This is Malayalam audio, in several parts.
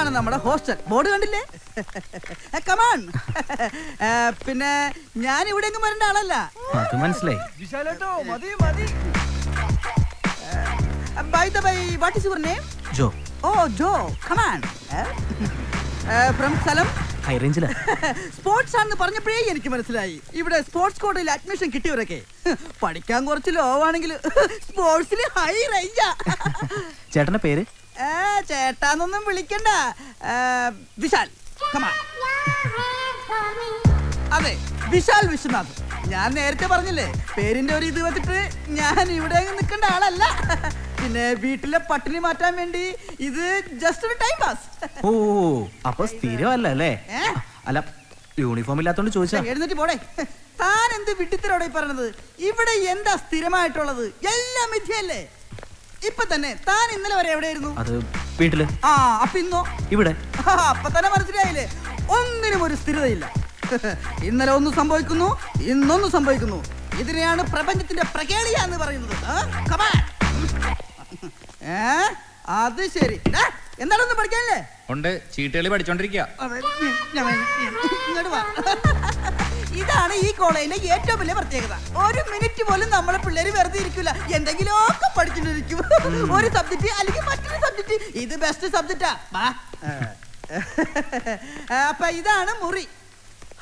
ഇതാണ് നമ്മുടെ ഹോസ്റ്റൽ. ബോർഡ് കണ്ടില്ലേ? കമാൺ. പിന്നെ ഞാൻ ഇവിടെ എങ്ങും വരേണ്ട ആളല്ല. അത് മനസ്സിലായി. By the way, what is your name? Joe. Oh, Joe. Come on. From സ്ഥലം? ഹൈ റേഞ്ചിലാ. സ്പോർട്സ് ആണെന്ന് പറഞ്ഞപ്പോഴേ എനിക്ക് മനസ്സിലായി. ഇവിടെ സ്പോർട്സ് കോട്ടയിൽ അഡ്മിഷൻ കിട്ടിയവരൊക്കെ പഠിക്കാൻ കുറച്ച് ലോ ആണെങ്കിൽ സ്പോർട്സിൽ ഹൈ റേഞ്ചാ. ചേട്ടന്റെ പേര്? ചേട്ടാന്നൊന്നും വിളിക്കണ്ട, വിശാൽ. Come on. അതെ, വിശാൽ വിശ്വനാഥ്. ഞാൻ നേരത്തെ പറഞ്ഞില്ലേ, പേരിന്റെ ഒരു ഇത് വെച്ചിട്ട് ഞാൻ ഇവിടെ നിൽക്കേണ്ട ആളല്ല. പിന്നെ വീട്ടിലെ പട്ടിണി മാറ്റാൻ വേണ്ടി ഇത് ജസ്റ്റ് ഒരു ടൈം പാസ്. ഓ, അപ്പൊ സ്ഥിരമല്ല അല്ലേ? അല്ല, യൂണിഫോം ഇല്ലാത്തോണ്ട് ചോദിച്ചാ. എഴുന്നേറ്റ് പോടേ. താൻ എന്ത് വിട്ടിത്തരോടെ പറഞ്ഞത്? ഇവിടെ എന്താ സ്ഥിരമായിട്ടുള്ളത്? എല്ലാം മിഥ്യയല്ലേ? ഇപ്പൊ തന്നെ താൻ ഇന്നലെ വരെ എവിടെയായിരുന്നു? അത് വീട്ടില്. അപ്പൊ ഇന്നോ? ഇവിടെ. അപ്പൊ തന്നെ മനസ്സിലായില്ലേ, ഒന്നിനും ഒരു സ്ഥിരതയില്ല. ഇന്നലെ ഒന്ന് സംഭവിക്കുന്നു, ഇന്നൊന്ന് സംഭവിക്കുന്നു. ഇതിനെയാണ് പ്രപഞ്ചത്തിന്റെ പ്രകേളിയ എന്ന് പറയുന്നത്. അത് ശരി. എന്താണൊന്നും പഠിക്കാനല്ലേ? ഉണ്ട്, ചീട്ടുകളി പഠിച്ചോണ്ടിരിക്കുക. ഇതാണ് ഈ കോളേജിലെ ഏറ്റവും വലിയ പ്രത്യേകത. ഒരു മിനിറ്റ് പോലും നമ്മളെ പിള്ളേര് വെറുതെ ഇരിക്കില്ല, എന്തെങ്കിലുമൊക്കെ പഠിച്ചിട്ടിരിക്കും. ഒരു സബ്ജക്ട് അല്ലെങ്കിൽ മറ്റൊരു സബ്ജക്ട്. ഇത് ബെസ്റ്റ് സബ്ജക്റ്റാ. അപ്പൊ ഇതാണ് മുറി.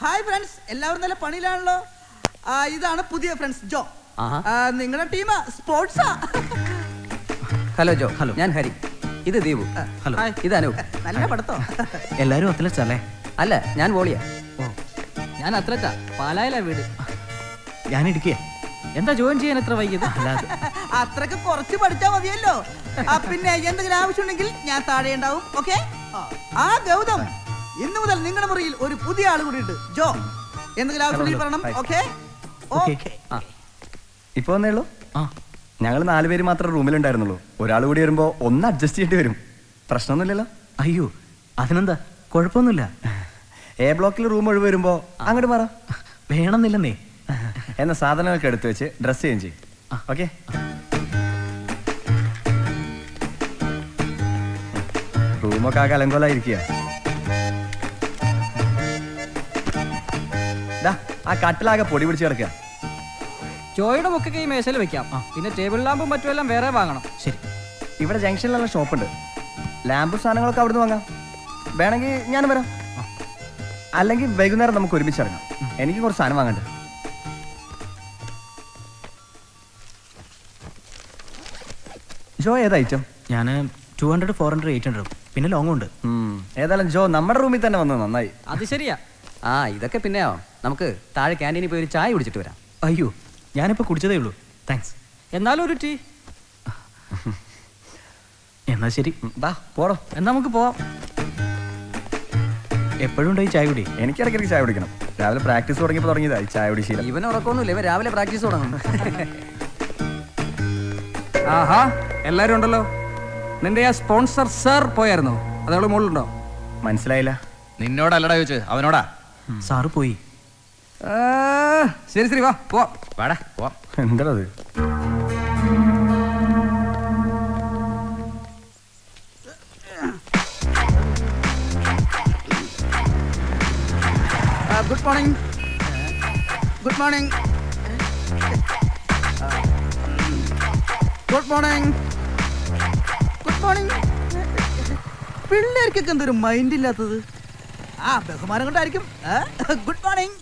ഹായ് ഫ്രണ്ട്സ്, എല്ലാവരും നല്ല പണിയിലാണല്ലോ. ഇതാണ് പുതിയ ഫ്രണ്ട്സ്, ജോ. നിങ്ങളുടെ ടീം സ്പോർട്സാ. ഹലോ ജോ. ഹലോ, ഞാൻ ഹരി. ഇത് ദീപു. ഹലോ, ഇത് അനൂപ്. നല്ല പഠിത്തോ? എല്ലാരും അത്ലറ്റ്സ് അല്ലേ? അല്ല, ഞാൻ വോളിയാ. ഓ, ഞാൻ അത്ലറ്റാ. പാലായിലാ വീട്. ഞാൻ ഇടുക്കിയ. എന്താ ജോയിൻ ചെയ്യാൻ എത്ര വൈകിയത്? അത്രക്ക് കുറച്ച് പഠിച്ചാ മതിയല്ലോ. പിന്നെ എന്തെങ്കിലും ആവശ്യമുണ്ടെങ്കിൽ ഞാൻ താഴെ ഉണ്ടാവും. ഓക്കെ. ഗൗതം, ഇന്ന് മുതൽ നിങ്ങളുടെ മുറിയിൽ ഒരു പുതിയ ആൾ കൂടി ഉണ്ട്, ജോ. എന്തെങ്കിലും ആവശ്യമുണ്ടെങ്കിൽ പറയണം. ഓക്കെ. ഇപ്പൊ വന്നേ ഉള്ളൂ. ഞങ്ങൾ 4 പേര് മാത്രം റൂമിലുണ്ടായിരുന്നുള്ളൂ. ഒരാൾ കൂടി വരുമ്പോ ഒന്ന് അഡ്ജസ്റ്റ് ചെയ്യേണ്ടി വരും. പ്രശ്നമൊന്നുമില്ലല്ലോ? അയ്യോ, അതിനെന്താ, കുഴപ്പമൊന്നുമില്ല. എ ബ്ലോക്കിൽ റൂം ഒഴിവ് വരുമ്പോ അങ്ങോട്ട് മാറാം. വേണമെന്നില്ലെന്നേ. എന്ന സാധനങ്ങളൊക്കെ എടുത്തു വെച്ച് ഡ്രസ് ചേഞ്ച് ചെയ്യും. ഓക്കെ. റൂമൊക്കെ ആകെ അലങ്കോലായിരിക്കുക. ആ കട്ടിലാകെ പൊടി പിടിച്ച് കിടക്കുക. ജോയുടെ ബുക്കൊക്കെ ഈ മേശയിൽ വെക്കാം. പിന്നെ ടേബിൾ ലാമ്പും മറ്റുമെല്ലാം വേറെ വാങ്ങണം. ശരി. ഇവിടെ ജംഗ്ഷനിലുള്ള ഷോപ്പുണ്ട്. ലാമ്പും സാധനങ്ങളൊക്കെ അവിടുന്ന് വാങ്ങാം. വേണമെങ്കിൽ ഞാൻ വരാം. അല്ലെങ്കിൽ വൈകുന്നേരം നമുക്ക് ഒരുമിച്ച് ഇറങ്ങാം. എനിക്ക് കുറച്ച് സാധനം വാങ്ങണ്ട. ജോ, ഏത് ഐറ്റം? ഞാൻ 200, 400, 800 പിന്നെ ലോങ് ഉണ്ട്. ഏതായാലും ജോ നമ്മുടെ റൂമിൽ തന്നെ വന്നത് നന്നായി. അത് ശരിയാ. ഇതൊക്കെ പിന്നെയോ, നമുക്ക് താഴെ ക്യാൻറ്റീനിൽ പോയി ഒരു ചായ കുടിച്ചിട്ട് വരാം. അയ്യോ, ഞാനിപ്പോ കുടിച്ചതേ ഉള്ളൂ. താങ്ക്സ്. എന്നാലും ഒരു ടീ. എന്നാ ശരി, പോടോ. എന്നാ നമുക്ക് പോവാം. എപ്പോഴും ഉണ്ടായി ചായ കുടി? എനിക്ക് ഇടയ്ക്കിടയ്ക്ക് ചായ കുടിക്കണം. രാവിലെ പ്രാക്ടീസ് തുടങ്ങിയതായി ചായ കുടി ശീലം. ഇവന് ഉറക്കൊന്നുമില്ല, ഇവൻ രാവിലെ പ്രാക്ടീസ് തുടങ്ങും. ആഹാ, എല്ലാരും ഉണ്ടല്ലോ. നിന്റെ ആ സ്പോൺസർ സർ പോയായിരുന്നോ? അതവള് മുകളിലുണ്ടോ? മനസ്സിലായില്ല. നിന്നോടല്ലടാ ചോദിച്ചത്, അവനോടാ. സാറ് പോയി. ശരി ശരി, വാ പോവാം. വാടാ പോവാം. എന്താ അത്? Good morning. Good morning. Good morning. Good morning. പിള്ളേർക്കൊക്കെ എന്തൊരു മൈൻഡ് ഇല്ലാത്തത്? ബഹുമാനം കൊണ്ടായിരിക്കും. Good morning.